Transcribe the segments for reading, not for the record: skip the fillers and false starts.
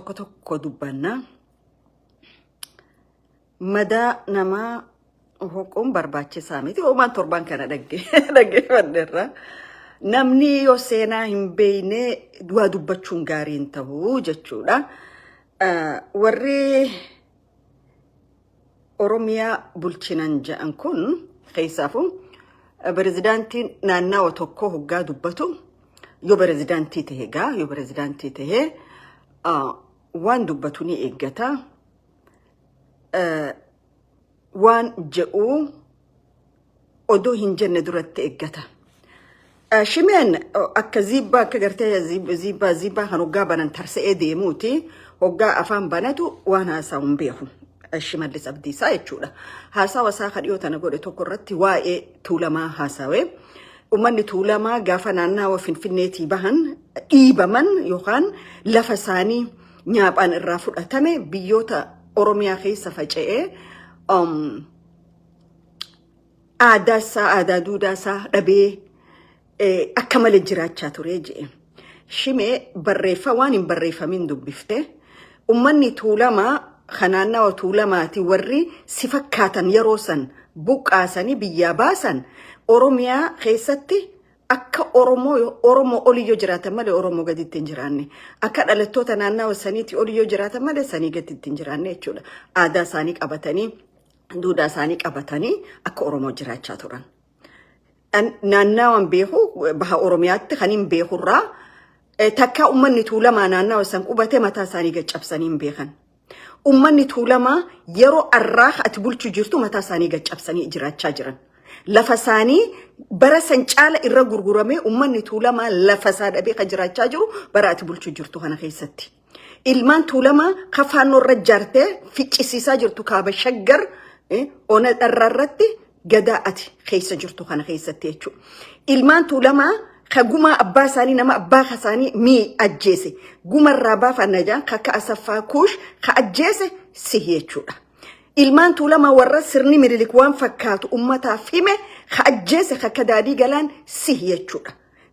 tokko dubbanna mada nama hukum barbaachisaa miti uumaan torban kana dhaggeeffanneerra namni yoo seenaa hin beekne du'a dubbachuun gaariin ta'uu jechuudha. Warri Oromiyaa bulchinan ja'an kun keessaafu pirezidaantiin naannawaa tokko hoggaa dubbatu yoo pirezidaantii ta'e waan dubbatu ni eeggata. Waan je'u odoo hin jenne duratti eeggata. Shimeen akka zibbaa akka gartee zibbaa kan hoggaa banan tarsa'ee deemuuti hoggaa afaan banatu waan haasa'uun beeku. Shimallis Abdiisaa jechuudha. Haasawa isaa kadhiyoo tana godhe tokko irratti waa'ee tuulamaa haasawee ummanni tuulamaa gaafa naannawaa Finfinneetii bahan dhiibaman yookaan lafa isaanii nyaaphaan irraa fudhatame biyyoota Oromiyaa keessa faca'ee aadaa duudhaasaa dhabee akka malee jiraachaa ture jedhe. Shimee waan hin barreeffamin dubbifte ummanni tuulamaa kanaannawa tuulamaati warri si fakkaatan yeroo san buqqaasanii biyyaa baasan Oromiyaa keessatti akka Oromoo oliyyoo jiraatan malee Oromoo gaditti hin jiraanne akka dhalattoota naannawa saniitti oliyyoo jiraatan malee sanii gaditti hin jiraanne jechuudha. Aadaa isaanii qabatanii duudhaa isaanii qabatanii akka Oromoo jiraachaa turan. Naannawaan beeku baha Oromiyaatti kan hin beekurraa takka ummanni tuulamaa naannawa san qubate mataa isaanii gaccabsanii hin beekan. Ummanni tuulamaa yeroo arraa ati bulchu jirtu mataa isaanii gaccabsanii jiraachaa jiran. Lafa isaanii bara san caala irra gurguramee ummanni tuulamaa lafa isaa dhabee kan jiraachaa jiru bara ati bulchu jirtu kana keessatti. Ilmaan tuulamaa kafaanoo irra jaartee ficcisiisaa jirtu kaaba shaggar ona dharrarratti gadaa ati keessa jirtu kana keessatti jechuudha. Ilmaan tuulamaa kaguma abbaa isaanii nama abbaa isaanii mi ajjeese gumarraa baafannajaa kakka Asaffaa Kuush ka ajjeese si jechuudha. Ilmaan tuulamaa warra sirni Minilik waan fakkaatu ummataaf hime ka ajjeese kakka Daadii Galaan si jechuudha.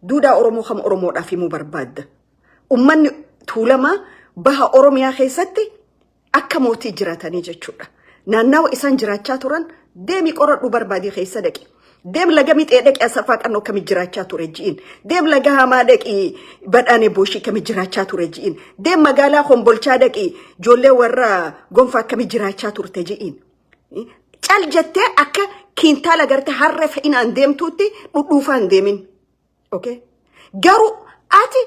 Duudhaa Oromoo kam Oromoodhaaf himuu barbaadda. Ummanni tuulamaa baha Oromiyaa keessatti akka mootii jiraatanii jechuudha. Naannawa isaan jiraachaa turan deemi qoradhu barbaadii keessa dhaqi. Deem laga mixee dhaqi Asaffaa Qannoo kami jiraachaa ture ji'in. Deem laga Hamaa dhaqi Badhaanee Booshii kami jiraachaa ture ji'in. Deem magaalaa Kombolchaa dhaqi ijoollee warra Gonfaa kami jiraachaa turte ji'in. Cal jettee akka kiintaala gartee harree fe'inaan deemtuutti dhudhuufaan deemin. Garuu ati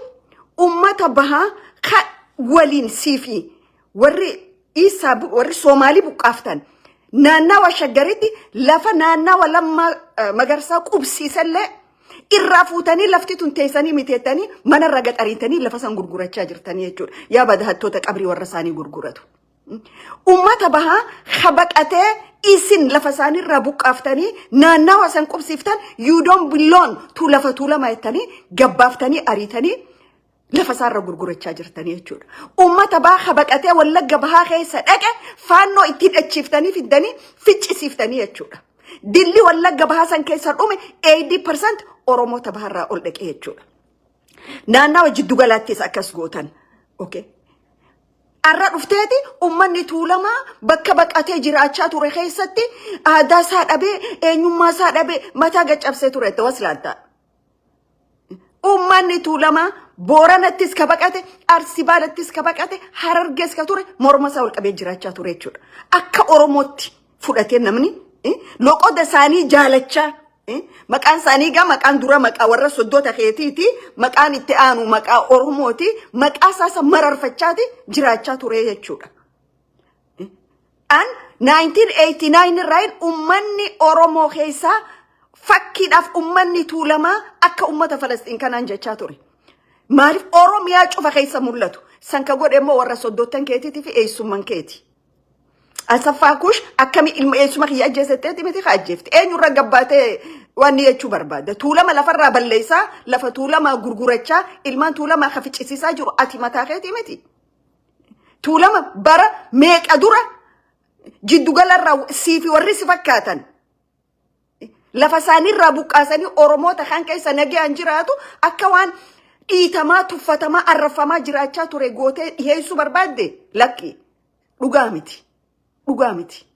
ummata bahaa ka waliin siifi warri Soomaalii buqqaaftan. Naannawa shaggaritti lafa naannawa lamma magarsaa qubsiisallee irraa fuutanii lafti tun teessanii miteettanii mana irra gaxariitanii lafa san gurgurachaa jirtanii jechuudha. Yaa badahattoota qabrii warra isaanii gurguratu. Ummata bahaa habaqatee isin lafa isaanii irraa buqqaaftanii naannawa san qubsiiftan you don't belong to lafa tuulamaa jettanii gabbaaftanii ariitanii lafa isaarra gurgurachaa jirtanii jechuudha. Ummata bahaa habaqatee Wallagga bahaa keessa dhaqe faannoo ittiin dhachiiftanii fiddanii ficcisiiftanii jechuudha. Dilli Wallagga bahaa san keessa dhume 80% Oromoota baharraa ol dhaqe jechuudha. Naannawa jiddu galaattis akkas gootan. Arra dhufteeti ummanni tuulamaa bakka baqatee jiraachaa ture keessatti aadaa isaa dhabee eenyummaa isaa dhabee mataa gaccabsee ture waslaaddaa. Ummanni tuulamaa Booranattis ka baqate Arsibaadhattis ka baqate Harargees ka ture morma isaa ol qabee jiraachaa ture jechuudha. Akka Oromootti fudhatee namni loqoda isaanii jaalachaa maqaan isaanii gaa maqaan dura maqaa warra soddoota keetiiti maqaan itti aanu maqaa Oromooti maqaa isaasa mararfachaati jiraachaa ture jechuudha. 1989 irraan ummanni Oromoo keessaa fakkiidhaaf ummanni tuulamaa akka ummata Falastiin kanaan jechaa ture. Maaliif Oromiyaa cufa keessa mul'atu sanka godhe immoo warra soddootan keetiitii fi eessumman keeti. Asaffaa Kuush akkami ilma eessuma kiyya ajjeesetteeti miti ka ajjeefte eenyurra gabbaatee waan jechuu barbaada. Tuulama lafarraa balleessaa lafa tuulama gurgurachaa ilmaan tuulama ka ficcisiisaa jiru ati mataa keetii miti. Tuulama bara meeqa dura jiddugalarraa siifi warri si fakkaatan. Lafa isaaniirraa buqqaasanii Oromoota kan keessa nagaan jiraatu akka waan dhiitamaa tuffatamaa arrafamaa jiraachaa ture gootee dhiyeessuu barbaadde lakki dhugaa miti.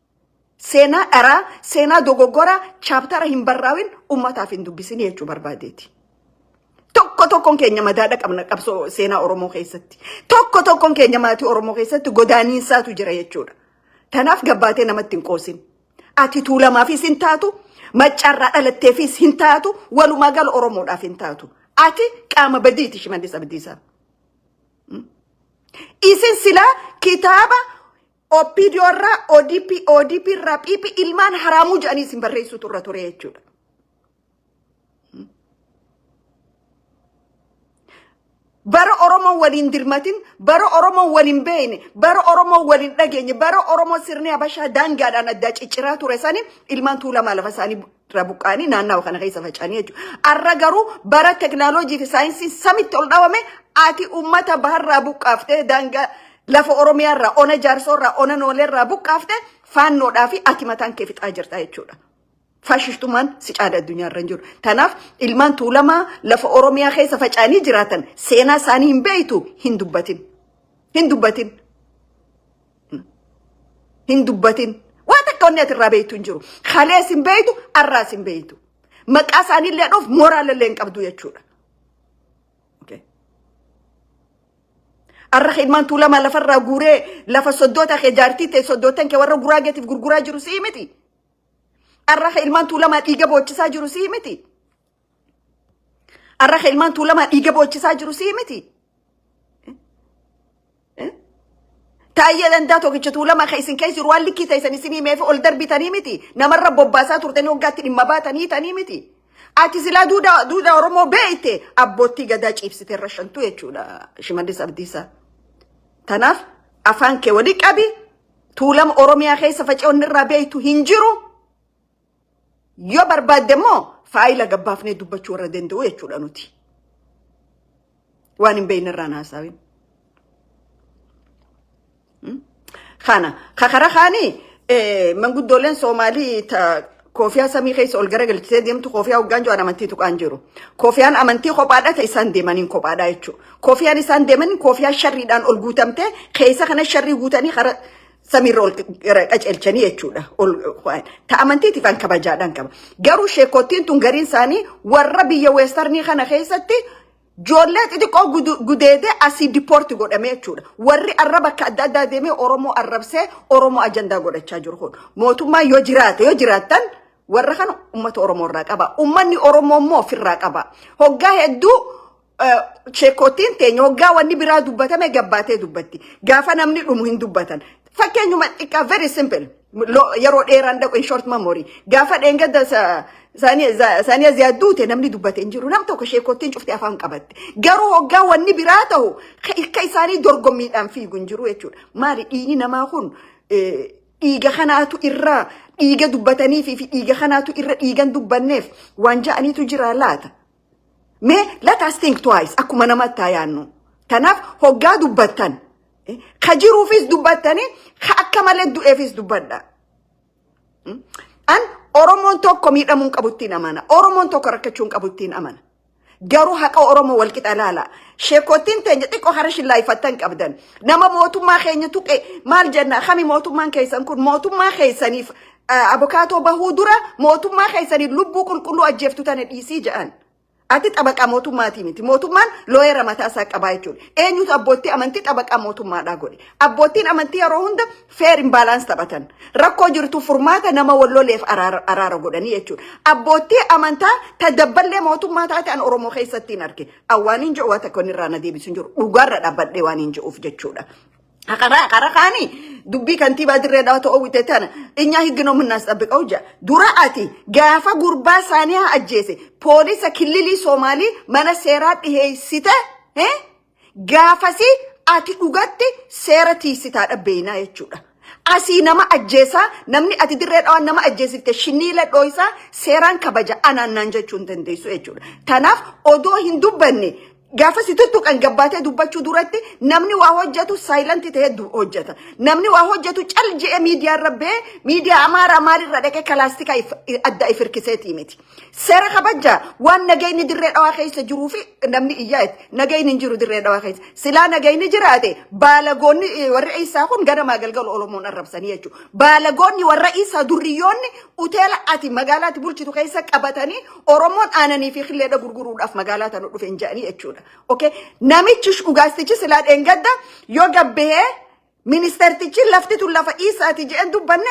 Seenaa dharaa, seenaa dogoggora, chaaptara hin barraawin ummataaf hin dubbisin jechuu barbaadeeti. Tokkoon keenya madaadha qabna qabsoo seenaa Oromoo keessatti. Tokkoon keenya maatii Oromoo keessatti godaaniinsaatu jira jechuudha. Tanaaf gabbaatee namatti hin qoosin. Ati Tuulamaafis hin taatu, Maccaarraa dhalatteefis hin taatu, walumaa gala Oromoodhaaf hin taatu. Ati qaama badiiti Shimallis Abdiisaa. Isin silaa kitaaba OPDOrraa ODP irraa piipi ilmaan haraamuu jedhanii isin barreessuu turra ture jechuudha. Bara Oromoo waliin dirmatin, bara Oromoo waliin beeyne, bara Oromoo waliin dhageenye, bara Oromoo sirni Habashaa daangaadhaan addaa cicciraa ture sanii ilmaan Tuulamaa lafa isaanii irra buqqaanii naannawaa kana keessa faca'anii jechuudha. Arra garuu bara teknooloojii fi saayinsii samitti ol dhawame ati ummata baharraa buqqaaftee daangaa lafa Oromiyaarraa, ona Jaarsoorraa, ona Nooleerraa buqqaaftee faannoodhaa fi ati mataan kee fixaa jirta jechuudha. Faashishtumaan si caada addunyaarra hin jiru. Tanaaf ilmaan Tuulamaa lafa Oromiyaa keessa faca'anii jiraatan seenaa isaanii hin beeytu hin dubbatin. Waan akka wanni ati irraa beeytu hin jiru. Kalees hin beeytu, arraas hin beeytu. Maqaa isaaniillee dhuuf mooraalallee hin qabdu jechuudha. Arra ilmaan Tuulamaa lafarraa guuree lafa soddoota kee jaartii ta'e soddootan kee warra guraageetiif gurguraa jiru sii miti. Arra ilmaan Tuulamaa dhiiga boochisaa jiru sii miti. Arra ilmaan Tuulamaa dhiiga boochisaa jiru sii miti. Taayee dandaa tokkicha Tuulamaa kan isin keessa jiru waan likkii ta'an isin himeef ol darbitanii miti. Namarra bobbaasaa turtanii waggaatti dhimma baatanii tanii miti. Ati silaa duudaa Oromoo beeyte abbootii gadaa ciibsite irra shantu jechuudha Shimallis Abdiisaa. Tanaaf afaan kee wali qabi Tuulama Oromiyaa keessa faca'uun irraa beeytu hin jiru. Yoo barbaadde immoo faayila gabbaafnee dubbachuu irra danda'u jechuudha nuti. Waan hin beeyne irraa naasaawin. Kana kakara kaanii manguddooleen Soomaalii Koofiyaa samii keessa ol garagalchitee deemtu Koofiyaa hoggaan jiru amantii tuqaan jiru. Koofiyaan amantii kophaadha ta'e isaan deemaniin kophaadha jechuudha. Koofiyaan isaan deemaniin koofiyaa sharriidhaan ol guutamtee keessa kana sharrii guutanii kara samiirra ol qaceelchanii jechuudha. Ta amantiitiif an kabajaadhaan qaba. Garuu sheekottiin tun gariin isaanii warra biyya weestarnii kana keessatti joollee xixiqqoo gudeedee asii dipoorti godhame jechuudha. Warri arraba akka adda addaa deemee Oromoo arrabsee Oromoo ajandaa godhachaa jiru kun. Mootummaa yoo jiraattan warra kana ummata Oromoo irraa qaba. Ummanni Oromoo immoo ofirraa qaba. Hoggaa hedduu sheekottiin teenya hoggaa wanni biraa dubbatame gabbaatee dubbatti. Gaafa namni dhumu hin dubbatan. Fakkeenyuma xiqqaa very simple. Yeroo dheeraan dhaqu in short memory. Gaafa dheengadda Saaniyaa Ziyaadduute namni dubbate hin jiru. Nam tokko sheekottiin cuftee afaan qabatte. Garuu hoggaa wanni biraa ta'u ilka isaanii dorgommiidhaan fiigu hin jiru jechuudha. Maali dhiigni namaa kun dhiiga kanaatu irraa dhiiga dubbatanii fi dhiiga kanaatu irra dhiigan dubbanneef waan ja'aniitu jira laata. Let us think twice akkuma namatti haa yaannu. Tanaaf hoggaa dubbattan ka jiruufis dubbattanii ka akka malee du'eefis dubbadha. An Oromoon tokko miidhamuun qabuttiin amana. Oromoon tokko rakkachuun qabuttiin amana. Garuu haqa Oromoo wal qixa laala. Sheekottiin teenya xiqqoo hara shillaayifattan qabdan. Nama mootummaa keenya tuqe maal jenna kami mootummaan keessan kun mootummaa keessaniif abukaatoo bahuu dura mootummaa keessaniif lubbuu qulqulluu ajjeeftu tana dhiisii jedhan. Ati xabaqaa mootummaatii miti. Mootummaan looyera mataa isaa qabaa jechuudha. Eenyutu abbootii amantii xabaqaa mootummaadhaa godhe. Abbootiin amantii yeroo hunda fair imbalance taphatan. Rakkoo jirtu furmaata nama walloleef araara godhanii jechuudha. Abbootii amantaa tadabballee mootummaa taate an Oromoo keessatti hin arge. Awwaan hin jiru waan tokko irraa na deebisu hin jiru. Dhugaarra dhaabbadhee waan hin jiruuf jechuudha. Kara kaanii dubbii kantiibaa dirree dhawa ta'uu wite tana inyaa higgino minnaas xabbiqa'u jira. Dura ati gaafa gurbaa isaanii haa ajjeese poolisa kililii Soomaalii mana seeraa dhiheessite gaafasi ati dhugatti seera tiisitaa dhabbeeyinaa jechuudha. Asii nama ajjeesaa namni ati dirree dhawaan nama ajjeesifte shiniila dhooysaa seeraan kabaja anaannaan jechuun dandeessu jechuudha. Tanaaf odoo hin dubbanne gaafa situttu kan gabbaatee dubbachuu duratti namni waa hojjetu silent ta'ee hojjeta. Namni waa hojjetu cal je'ee miidiyaa irra bee miidiyaa amaaraa maalirra dhaqee kalaastika adda ifirkiseetii miti. Seera kabajaa waan nagayni dirree dhawaa keessa jiruu fi namni iyyaa'etti nagayni hin jiru dirree dhawaa keessa. Silaa nagayni jiraate baalagoonni warra isaa kun ganamaa galgala Oromoon arrabsanii jechuudha. Baalagoonni warra isaa durriyoonni uteela ati magaalaatti bulchitu keessa qabatanii Oromoon aananii fi qilleedha gurguruudhaaf magaalaa tanu dhufeen jedhanii jechuudha. Okay, namichi dhugaastichi silaa dheengadda yoo gabbee ministertichi laftitu lafa isaati jedhan dubbanne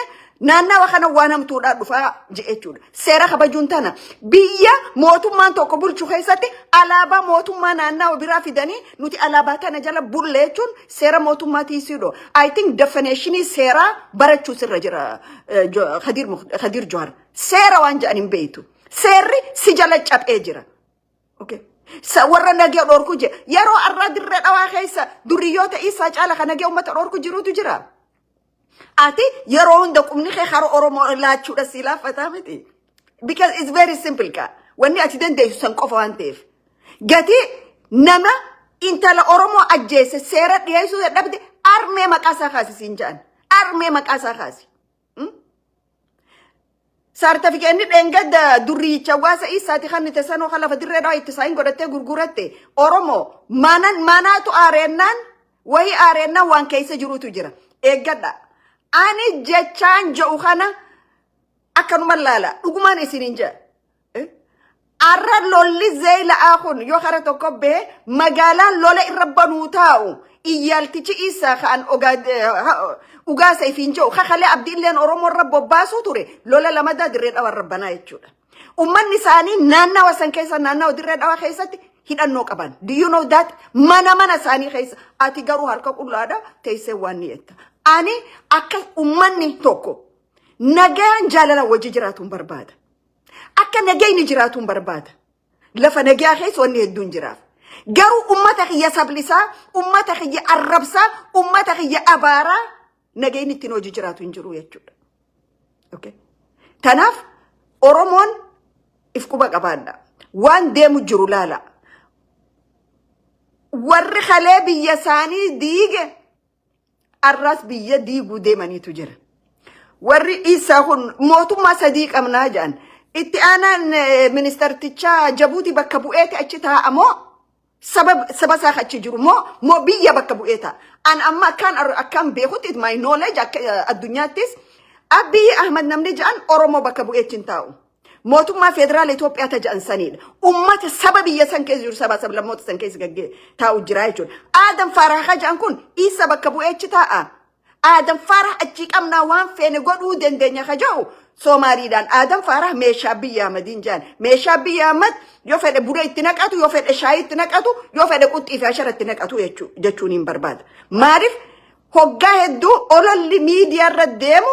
naannawa kana waan hamtuudha dhufaa jechuudha. Seera kabajuun tana biyya mootummaan tokko bulchu keessatti alaabaa mootummaa naannawa biraa fidanii nuti alaabaa tana jala bulleechuun seera mootummaa tiisiidho. I think definitionii seera barachuu sirra jira Khadir Johar. Seera waan jedhan hin beeytu. Seerri si jala caphee jira. Okay. Warra nagee dhorku je yeroo arraa dirree dhawaa keessa durriyoota isaa caala kan nagee uummata dhorku jirutu jira. Ati yeroo hunda qubni kee hara Oromoo laachuudha si laafataa miti. Because it's very simple ka. Wanni ati dandeessu san qofa waan ta'eef. Gati nama intala Oromoo ajjeese seera dhiyeessuu dadhabde armee maqaasaa kaasisiin jedhan. Armee maqaasaa kaasi. Sartifikeenni dhengada durricha waasa isaati kan itti sanoo kalafa dirree dhawaa itti saayin godhattee gurguratte Oromoo manaatu aareennan wayi aareennan waan keessa jirutu jira. Eeggadha. Ani jechaan jedhu kana akkanuma laala dhugumaan isiniin jedha. Arra lolli zeela'aa kun yoo kara tokko bee magaalaan lola irra banuu taa'u iyyaaltichi isaa kan ugaasa ifiin jedhu kakalee abdiilleen Oromoo irra bobbaasuu ture lola lamadaa dirree dhawaa rabbanaa jechuudha. Ummanni isaanii naannawa san keessa naannawa dirree dhawaa keessatti hidhannoo qaban. Do you know that? Mana isaanii keessa ati garuu harka qullaadha teessee waan ni jetta. Ani akka ummanni tokko nagaan jaalala wajji jiraatuun barbaada. Akka nagayni jiraatuun barbaada. Lafa nagaa keessa wanni hedduun jiraaf. Garuu ummata kiyya sablisaa, ummata kiyya arrabsaa, ummata kiyya abaaraa nagayni ittiin hojii jiraatu hin jiru jechuudha. Okay. Tanaaf Oromoon if quba qabaadha. Waan deemu jiru laala. Warri kalee biyya isaanii diige arras biyya diiguu deemaniitu jira. Warri isaa kun mootummaa sadii qabnaa jedhan. Itti aanaan ministerticha Jabuuti bakka bu'eeti achi taa'amoo saba isaa achi jiru moo biyya bakka bu'eeta. An amma akkan beekutti my knowledge addunyaattis Abiy Ahmed namni jedhan Oromoo bakka bu'eetiin taa'u. Mootummaa federaal Itoophiyaa tajaan sanidha. Ummata saba biyya san keessa jiru saba lammoota san keessa gaggee taa'u jira jechuudha. Adam Farah jedhan kun isa bakka bu'eechi taa'a. Adam Farah achi qabnaa waan feene godhuu dandeenya kaja'u Somaaliidhaan Adam Farah meeshaa Abiy Ahmediin jedhan. Meeshaa Abiy Ahmed yoo fedhe buna itti naqatu, yoo fedhe shaayii itti naqatu, yoo fedhe quxxii fi ashara itti naqatu jechuun hin barbaada. Maaliif hoggaa hedduu ololli miidiyaa irra deemu